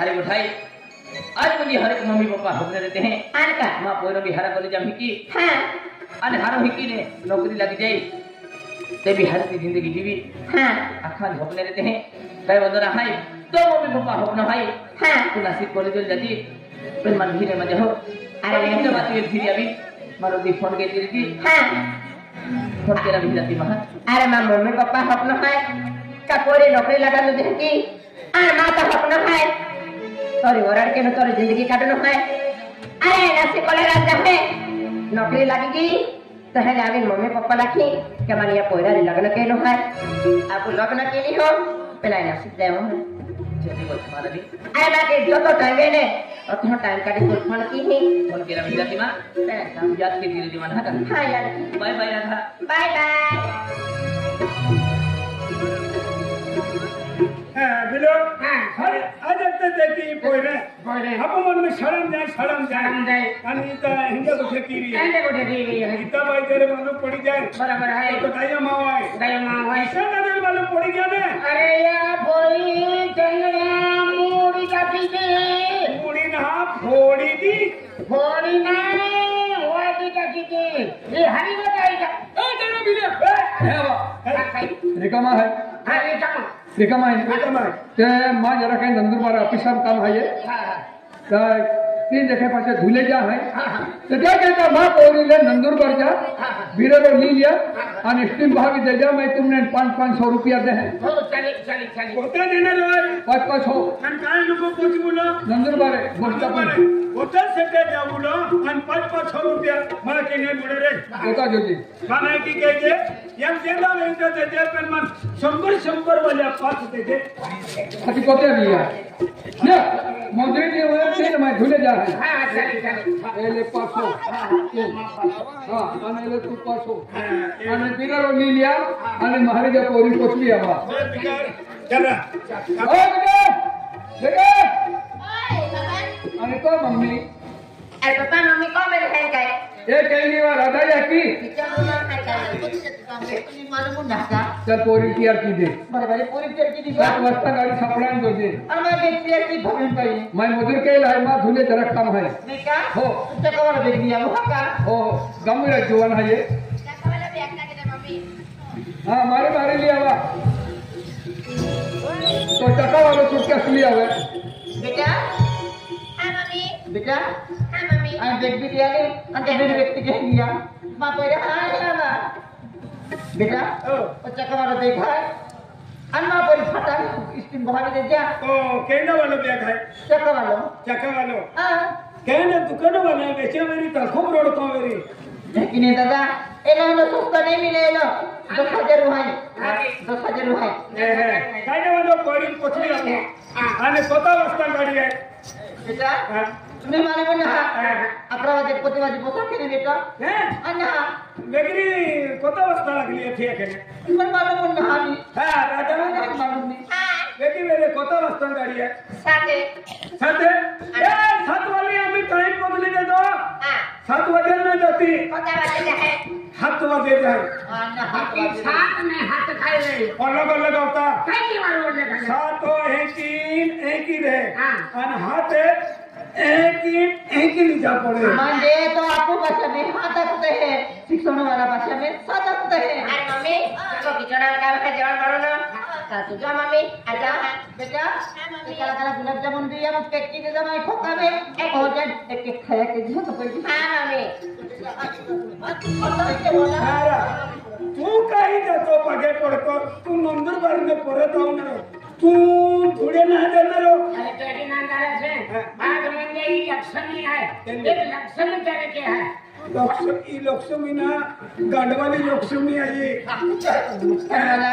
अरे उठाई आज मुझे हर एक मम्मी पापा होने देते हैं आन का माँ पोरो भी हरा कॉलेज में हिकी हां अने हारो हिकी ने नौकरी लग जाए ते भी हर की जिंदगी जीवी हां आखा होने देते हैं कई वदरा हाई तो मम्मी पापा होना भाई हां तू नसीब कॉलेज जाती फिर मन भी मजा हो अरे ये तो बात ये फिर अभी मारो दी फोन के दी थी हां फोन के भी जाती महा अरे मां मम्मी पापा अपना है का कोई नौकरी लगा लो देखी आ मां तो अपना है तोरी वरड़ के न तोरी जिंदगी काटनो है अरे नसीब कोले राजा है नौकरी लगेगी तो है आगे मम्मी पापा लाखी के मानिया पोरा लगन के नो है आप लगन के लिए हो पहला नसीब दे हो जल्दी बोल तुम्हारा भी अरे बाकी जो तो टाइम है ने उतना टाइम काटी तो फोन की ही फोन के भी जाती मां काम याद के धीरे जीवन हा हां यार bye bye Radha bye bye बिलो अरे आज तक देखी पोरे अब मन में शर्म जाए आणि इता हिंगे को ठेकीरी है इता भाई तेरे मालूम पड़ी जाए बराबर है तो दया माँ है ऐसा नजर मालूम पड़ी गया ने अरे या बोली चंद्रा मूड़ी का पीछे पूरी ना फोड़ी दी बोली ना वो दी का पीछे ये हरी बताएगा ए तेरा बिले है वा रिकामा है अरे चलो रिकामा है ते मां जरा काही नंदुरबार ऑफिसर काम है काय तीन देखे पाछे धुले जा है तो क्या कहता मां पोरीले नंदुरबार जा बीरेरो ली लिया आणि स्टीम भावी दे जा मैं तुमने 500 रुपया दे है हो चली होता देना रे 500 अन काय लोग पोच बोलो नंदुरबार गोष्ट पण होता सके जा बोलो अन 500 रुपया मां के ने बोले रे होता जोजी माना की कहे यम जेला में तो जे पण मन 100 वाला 5 दे दे अति कोते बिया या मंदिर के वो तीन मैं धुले जा है हां चली एले 500 हां अने ले तू 500 अने बीरेरो ली लिया अने मारी जा पोरी पोचली आवा चला ओ बेटा अरे तो मम्मी अरे पापा मम्मी को मेरे है काय ये कहनी वाला राधा या की चलो ना काय मालूम ना का चल पोरी की यार की दे बरोबर पूरी तेरी की दी 7 वाजता गाडी छपडान दो दे और मैं देखती की भवन पाई मैं मधुर के लाय मा धुले जरा काम है देखा हो तुझे कवर देख दिया वो का हो गमुरा जुवान है ये वाला बैग का के मम्मी हां मारे लिया वा तो टका वाला सूटकेस लिया हुआ बेटा हां मम्मी बेटा हां मम्मी आ देख भी दिया ने अंदर मेरे व्यक्ति के लिया मां पे हां ना बेटा ओ चक्का वाला देखा है अन्ना पर फटा स्टीम भाभी दे दिया ओ केंडा वाला बैग है चक्का वाला हां कहने दुकान वाला बेचे मेरी तलखुम रोड को मेरी लेकिन ये दादा एलो नो सस्ता नहीं मिले लो 2000 रुपए 2000 रुपए काय वाला कोडी पोचली आपण आणि स्वतः वाजता गाडी आहे बेटा तुम्ही माने पण अकरा वाजे पोते पोता केले बेटा अन्ना वेगळी स्वतः वाजता लागली आहे ठीक आहे पण मालूम पण नाही हां राजा मालूम नहीं वेगळी वेगळी स्वतः वाजता गाडी आहे साथे ए 7 वाली आम्ही टाइम बदली देतो 7 वाजे ना जाती कोता वाजे है 7 वाजे जाए अन्ना हाथ में हाथ खाए रे अलग होता काय की मालूम 7 एक ही रे आणि हात एक ही लिजा पड़े म्हणजे तो आपको भाषा में हाथ रखते हैं शिक्षण वाला भाषा में साथ रखते हैं अरे मम्मी तो किचड़ा का जेवण करो ना का तुझा मम्मी आजा बेटा कला गुलाब जामुन दिया मग केक की दे मैं खोका में एक हो जाए एक केक खाया के दिया तो कोई हां मम्मी हारा तू काही जातो पगे पडतो तू नंदुरबार में परत आउन तू थोडे ना देणार अरे तेरी नांदारा से आज म्हणजे ही लक्ष्मी है एक लक्ष्मी तेरे के है लक्ष्मी ना गांडवाली लक्ष्मी आहे मला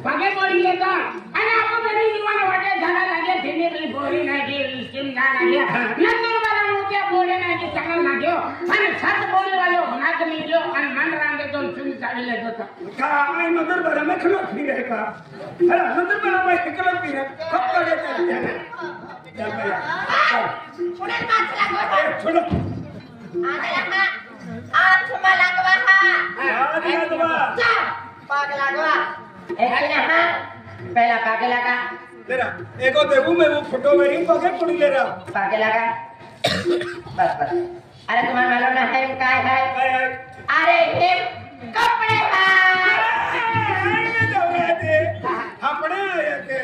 भागे बोली लेता आणि आपण मेरी जीवन वाटे झाला लागे धीमे धीमे बोरी नाही की स्कीम ना लागे नंतर वाला मोठ्या बोले नाही की चांगला लागो आणि सात बोले वालो नाक मिलो आणि मन रांगे दोन चुनी चालले होता काय नंदुरबार में खलो फिरे का अरे नंदुरबार में खलो फिरे कब करे चल पुढे माच लागो छोड़ो आज मला लागवा आज लागवा पाग लागवा एक ना पहला पाग लगा जरा एगो देखू मैं वो फोटो मेरी पके पड़ी ले रहा पाके लगा बस बस अरे तुम्हारा मालूम ना है काय है काय है अरे हे कपड़े अपने आया के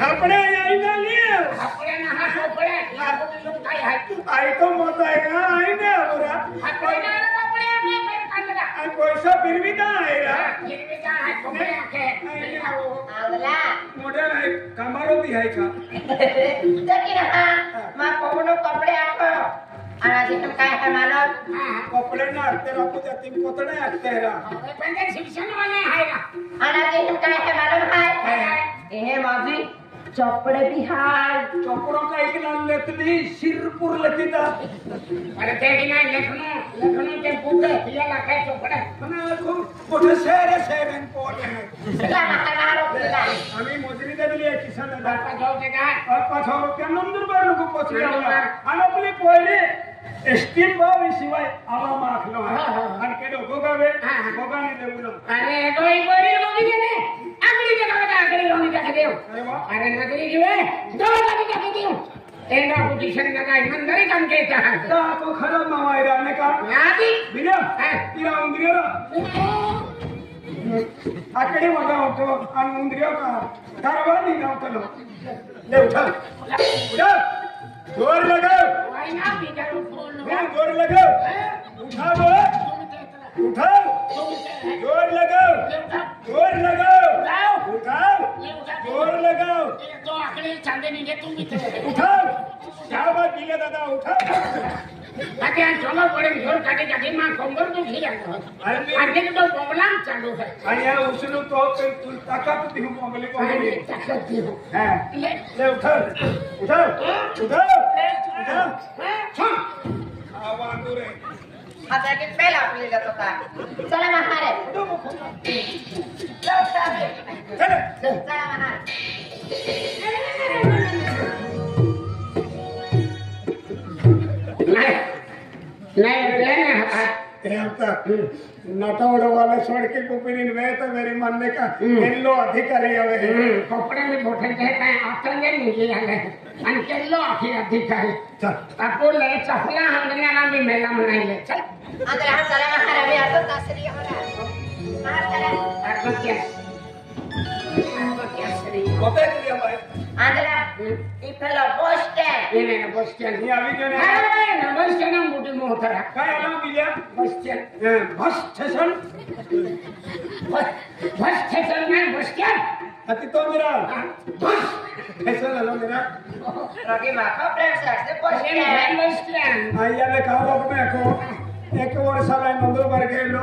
अपने आया ना लिए अपने ना हा कपड़े लागो काय आहे आई तो मत आएगा आई ना हमरा कपड़े अपने कांदा आई पैसा फिर भी ना आएगा गिरवी का है कपड़े के आंदला मॉडल है कमारो भी है का देखी ना मा कोनो कपड़े आको आणि तुम काय है मालूम कपड़े ना तेरा को जाती कोतने आते है पंजाब शिक्षण वाले आहे ना आणि तुम काय है मालूम है हे माझी चपड़े बिहार चोपड़ों का एक नाम लेतली सिरपुर लेती था अरे ते की नाही लखनऊ ते पुढे पियाला काय चोपडे मना खूब मोठे शहर है पोट है ला महारारो ला आम्ही मोजरी दिली आहे किसान बापा जाऊ दे काय और 500 रुपया नंदुरबार लोक पोचले आणि आपली पहिले स्टील बाव शिवाय आवा माखलो आणि केडो गोगावे गोगाने देऊन अरे कोई बरी लोगी ने आगरी के का आगरी लोगी का देव अरे वाह अरे नगरी जीवे दो का का देव एंडा पोजीशन का ईमानदारी काम के चाहत ता को खराब मावाय राने का यादी बिना तिरा उंगरियो आकडे वगा होतो आणि उंगरियो का कारवा नाही गावतलो ले उठा उठा जोर लगाओ वाई ना बिचारू फोन मैं जोर लगाओ उठाओ उठाओ जोर लगाओ जोर लगाओ उठाओ जोर लगाओ तो आकडे चांदणी घे तुम्ही उठाओ क्या बात बिले दादा उठाओ बाकी चलो पड़े जोर काटे जाके मां कंबर तो घी जानो आगे तो बोमलाम चालू है आणि या उचलू तो तू ताकद देऊ मोगली को अरे ताकत दे हां ले ले उठाओ उठाओ उठाओ उठाओ छम आवाज दूर है आता के पहला आपली जात होता चला महारे चल चला महारे नहीं ते आता नटवड वाले सड़के को पिरीन वे तो मेरे मानने का एल्लो अधिकारी आवे कपड़े में बोठे थे काय आतंगे नहीं आले आणि केल्लो आखी अधिकारी चल अपोले चपला हमने भी मेला मनाइले चल अंदर हम चला महारे अभी आता तसरी हमरा मार चला अर्गो क्या सरी कोते दिया भाई अंदर इफला बोस्टन ये ने बस स्टैंड ये अभी जो ने अरे ना बस स्टैंड मोठी मोहतरा काय आला बिया bus stand bus station bus station में बस स्टैंड अति तो मेरा बस स्टेशन आलो मेरा रगे माखा फ्रेंड्स से बोस्टन बस स्टैंड आया ले कहा लोग में को एक वर्ष आला नंदुरबार गेलो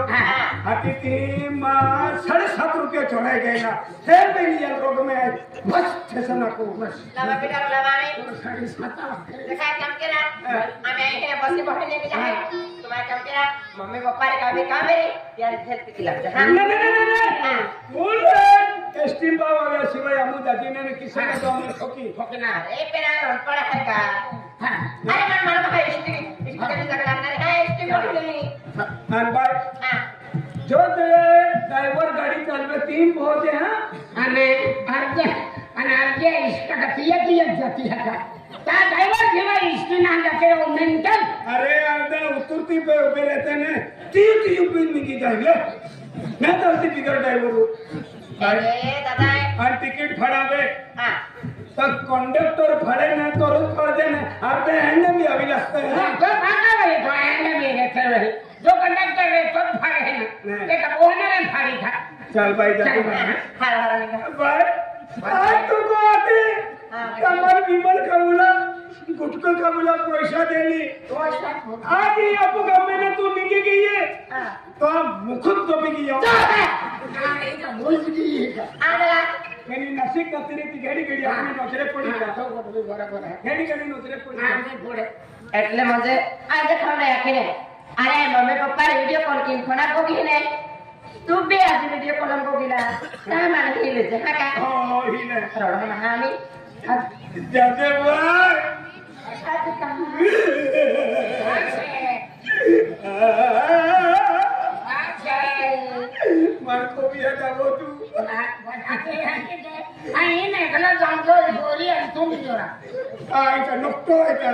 हाती ती 7.5 रुपये चढ़ाई गई ना हे पहली रोड में बस स्टेशन को बस लवा बेटा लवानी 7.5 देखा काम केला आम्ही हे बस बसने के जाए तुम्हारा काम केला मम्मी पापा रे काम काम मेरे यार हेल्प की लग हां नहीं बोल रे स्टीम बाव आया शिवाय अमु दादी ने किसी ने तो हमें ठोकी ठोकना अरे पेरा अनपढ़ है का अरे मन मन भाई इसकी जगह लगना है इसकी बोल अन बाय हां जो तेरे ड्राइवर गाड़ी चलवे 3 पहुंचे हैं અને अर्जे इसका किया जाती है का ता ड्राइवर जेवा इसकी ना जाते हो मेंटल अरे आधे उतरती पे उबे रहते ने 3 यूपी में की जाएंगे मैं तो उसी बिगड़ ड्राइवर हूं अरे दादा और टिकट फड़ावे हां तो कंडक्टर फड़े ना तो रुक पड़ देने आधे एंड में अभी लगते हैं तो भागा रे तो एंड में रहते रहे जो कंडक्टर रे तो फाड़े है ना एक ओनर है फाड़ी था चल भाई जा हर हर निकल भाई आज तो को आते कमल विमल कबूला गुटको कबूला पैसा देली आज ये आपको गमे ने तू निके गई है तो मुखुद तो भी गई हो आदला मेरी नसीब का तेरे की गाड़ी गाड़ी अपनी नजरे पड़ी तो बराबर है गाड़ी गाड़ी नजरे पड़ी आगे पड़े એટલે મજે આજે ખાને આખીને અરે મમ્મી પપ્પા વિડિયો કોલ કિન ફોના કો ગીને તું બે આજે વિડિયો કોલ કો ગીલા તા માને हिले છે હા કા ओ ही ने રોડ હામી जाते भाई આજે કામ मार को भी हटा वो तू आणि नाही त्याला जाणतो गोरी आणि तुम्ही जोरा का नुकतो आहे का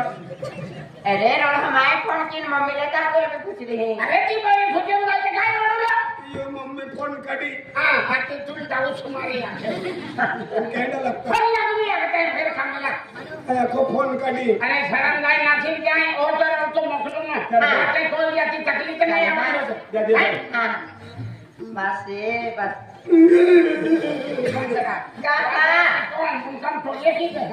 अरे रोड हमारे फोन की मम्मी ने कहा तो पूछ रही है अरे ती बाई फुटे उडायचे काय रडवलं यो मम्मी फोन करी हा फाटे तुला जाऊ सुमारे कहने लगता फोन लागू या काय फिर खामला को फोन करी अरे शरम गाय नाची जाए और जरा तो मोकलो ना बातें कोई जाती तकलीफ नहीं हमारे हां बस ये बस काका कौन थोड़ी ठीक है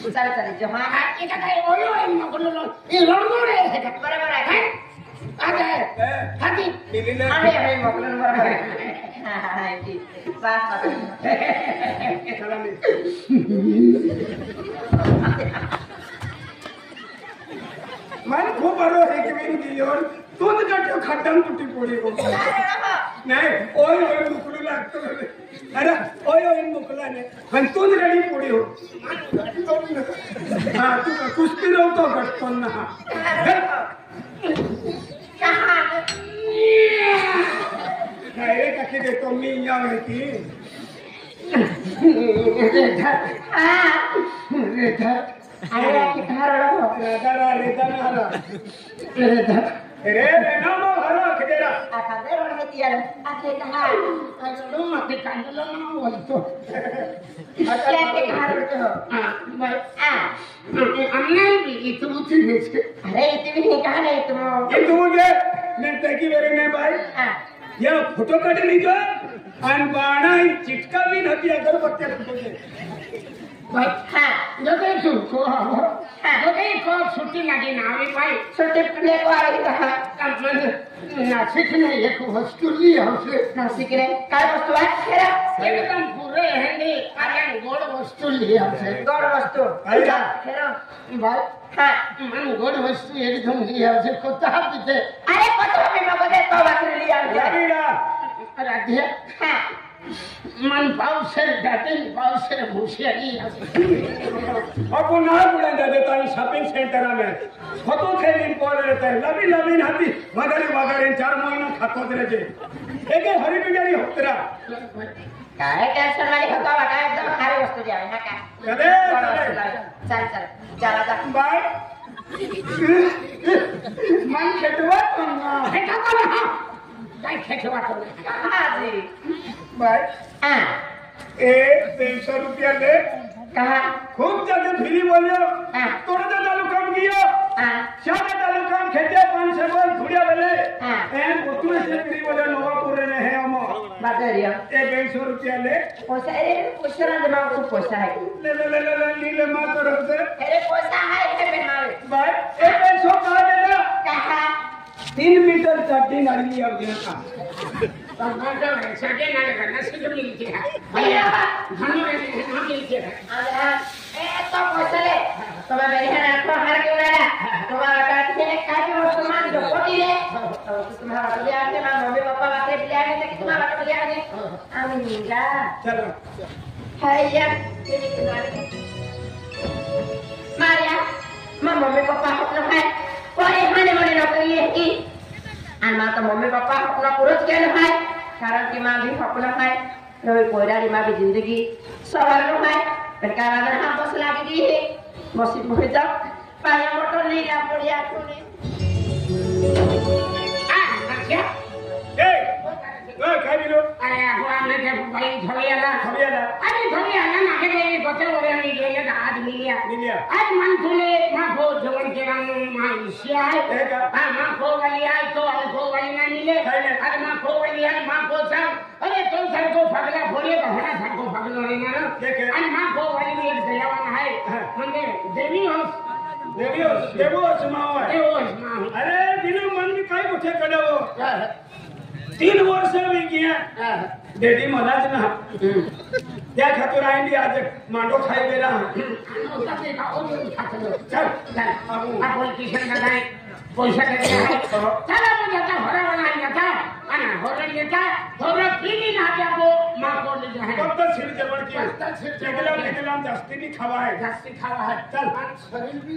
चल चल जो हां आके का काय ओलो मोकलो ये रोड है बराबर है आ जाए हाथी मिलीने हमें मोकलन बराबर है हां जी बस चला नहीं मन खूप बरो है कि मेरी दियोर तू तो कटो खड्डम टूटी पड़ी हो नाही ओय ओय मुकलू लागतो अरे ओय ओय मुकला ने पण तू रेडी पड़ी हो हां तू कुस्ती रवतो घटतो ना काय रे काकी देतो मी यावे की अरे किधर रो रेदारा रेदारा रे रे नाम हरा किधर आखा दे रो है तियार आखे कहा लो मत कांदलो ना बोलतो क्या के कहा रो हां भाई आ हमने भी इतु उठी है अरे इतनी नहीं कहा नहीं तुम ये तू मुझे मैं तकी वेरे ने भाई हां या फोटो काढ लीजो आणि बाणा चिटका भी नती अगरबत्ती तुझे भाई हां जो के सुको जो के को छुट्टी लगी ना अभी भाई छोटे प्ले को आ रही कहा नासिक में एक वस्तु ली हमसे नासिक रे काय वस्तु है खेरा एकदम पूरे हैंडी अरे गोड़ वस्तु ली हमसे गौर वस्तु आइला खेरो भाई हां मन गोड़ वस्तु एकदम ली हमसे कुत्ता पीते अरे पता भी मैं बगे तो बात लिया यारीडा राधे हां मन पावसर दाते पावसर भूसियाली अपन ना बुला दे देता है शॉपिंग सेंटर में फोटो खेलिन बोल रहता है लबी लबी हाथी मगरी 4 महीना खातो दे जे एक हरी बिगारी होतरा काय टेंशन वाली होता बा काय एकदम खारी वस्तु जावे ना का कदे चल चल चला जा बाय मन खेतवा खेता को ना काय खेतवा को हां जी बाय हां ए 300 रुपया ले कहा खूब जगह फिरी बोलियो हां तोड़ दे चालू काम कियो हां शादा चालू काम खेते 500 बोल धुड़िया वाले हां ए कोतुए से फिरी बोले नवापुर ने है हम बादरिया ए 200 रुपया ले पैसा अरे पैसा ना दिमाग को पैसा है ले नीले मां तरफ से अरे पैसा है इसे बनावे बाय ए 200 कहा देना कहा 3 मीटर चट्टी नारी लिया गया था टमाटर है सके ना करना सीख मिलती है भैया खाने में ना मिलती है ए तो पैसा ले तो मैं मेरी है ना हर के उड़ाया तुम्हारा काट के काट और सामान जो कोटी ले तो तुम्हारा तो लिया के मम्मी पापा बातें लिया के कि तुम्हारा तो लिया के आमीगा चलो है यार तेरी किनारे मारिया मम्मी पापा अपना है कोई खाने वाले नौकरी है कि आमा तो मम्मी पापा अपना पुरुष के है कारण की मां भी अपना है रवि कोयरारी मां भी जिंदगी सवाल है बेकार ना हम बस लागी है बसी मुहे जा पाया मोटर नहीं ला पड़िया कोने क्या ए काय दिलो अरे अब हमने के भाई झोलियाला अरे झोलियाला ना के ये बच्चे ओरे नहीं ले आज मिलिया आज मन तुले मां को जवन के रंग मां इसिया है हां मां को वाली आई तो को वाली ना मिले अरे मां को वाली आई मां को सब अरे तो सर को फगला फोड़े तो होना सर को फगलो रे ना अरे मां को वाली भी एक दयावान है मंदे देवी मां अरे बिना मन में काय कुठे कडावो 3 वर्ष मी गया डेडी मलाच ना त्या खातर आईंदी आज मांडो खाई गेला चल आपण किशन का काय पैसा केला आहे चला मग आता होरा वाला येता आणि होरा येता होरा पीनी ना जाबो मां को ले जाए फक्त सिर जवळ की चगला जास्ती भी खावा है जास्ती खावा है चल शरीर भी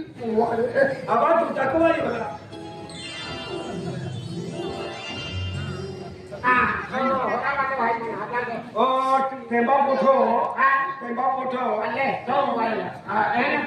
आवाज तू तकवाई होला हां होरा वाला भाई आता ओ टेबा पोठो हा टेबा पोठो अले तो वाला हा एने